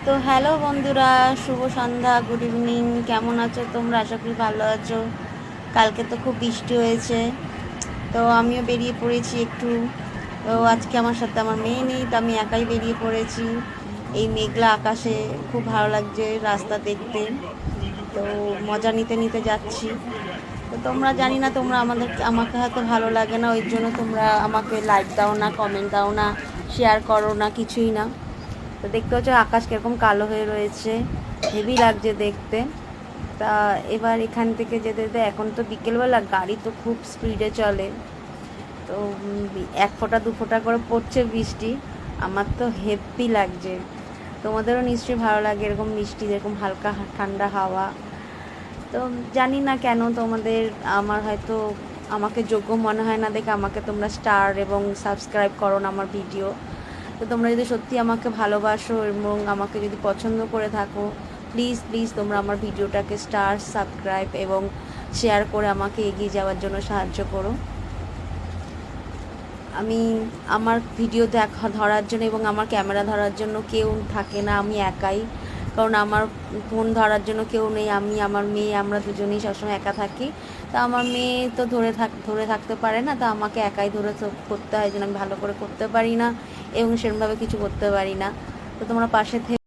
তো হ্যালো বন্ধুরা, শুভ সন্ধ্যা, good evening. কেমন আছো তোমরা? আশা করি ভালো আছো। কালকে তো খুব বৃষ্টি হয়েছে, তো আমিও বেরিয়ে পড়েছি একটু। তো আজকে আমার সাথে আমার মেয়ে নেই, তো আমি একাই বেরিয়ে পড়েছি। এই মেঘলা আকাশে খুব ভালো লাগছে রাস্তা দেখতে, তো মজা নিতে নিতে যাচ্ছি। তো তোমরা, জানি না তোমরা আমাকে হয়তো ভালো লাগে না, ওই জন্য তোমরা আমাকে লাইক দাও না, কমেন্ট দাও না, শেয়ার করো না, কিছুই না। তো দেখতে হচ্ছে আকাশ কীরকম কালো হয়ে রয়েছে, হেভি লাগছে দেখতে। তা এবার এখান থেকে যেতে যেতে, এখন তো বিকেলবেলা, গাড়ি তো খুব স্পিডে চলে, তো এক ফোঁটা দু ফোঁটা করে পড়ছে বৃষ্টি। আমার তো হেভি লাগছে। তোমাদেরও নিশ্চয়ই ভালো লাগে এরকম মিষ্টি, এরকম হালকা ঠান্ডা হাওয়া। তো জানি না কেন তোমাদের, আমার হয়তো আমাকে যোগ্য মনে হয় না দেখে আমাকে তোমরা স্টার এবং সাবস্ক্রাইব করো না আমার ভিডিও। তো তোমরা যদি সত্যি আমাকে ভালোবাসো এবং আমাকে যদি পছন্দ করে থাকো, প্লিজ প্লিজ তোমরা আমার ভিডিওটাকে স্টার, সাবস্ক্রাইব এবং শেয়ার করে আমাকে এগিয়ে যাওয়ার জন্য সাহায্য করো। আমি, আমার ভিডিও ধরার জন্য এবং আমার ক্যামেরা ধরার জন্য কেউ থাকে না, আমি একাই। কারণ আমার ফোন ধরার জন্য কেউ নেই, আমি, আমার মেয়ে, আমরা দুজনেই সবসময় একা থাকি। তা আমার মেয়ে তো ধরে থাকতে পারে না, তা আমাকে একাই ধরে করতে হয়, যেন আমি ভালো করে করতে পারি না এবং সেরকমভাবে কিছু করতে পারি না। তো তোমরা পাশে থেকে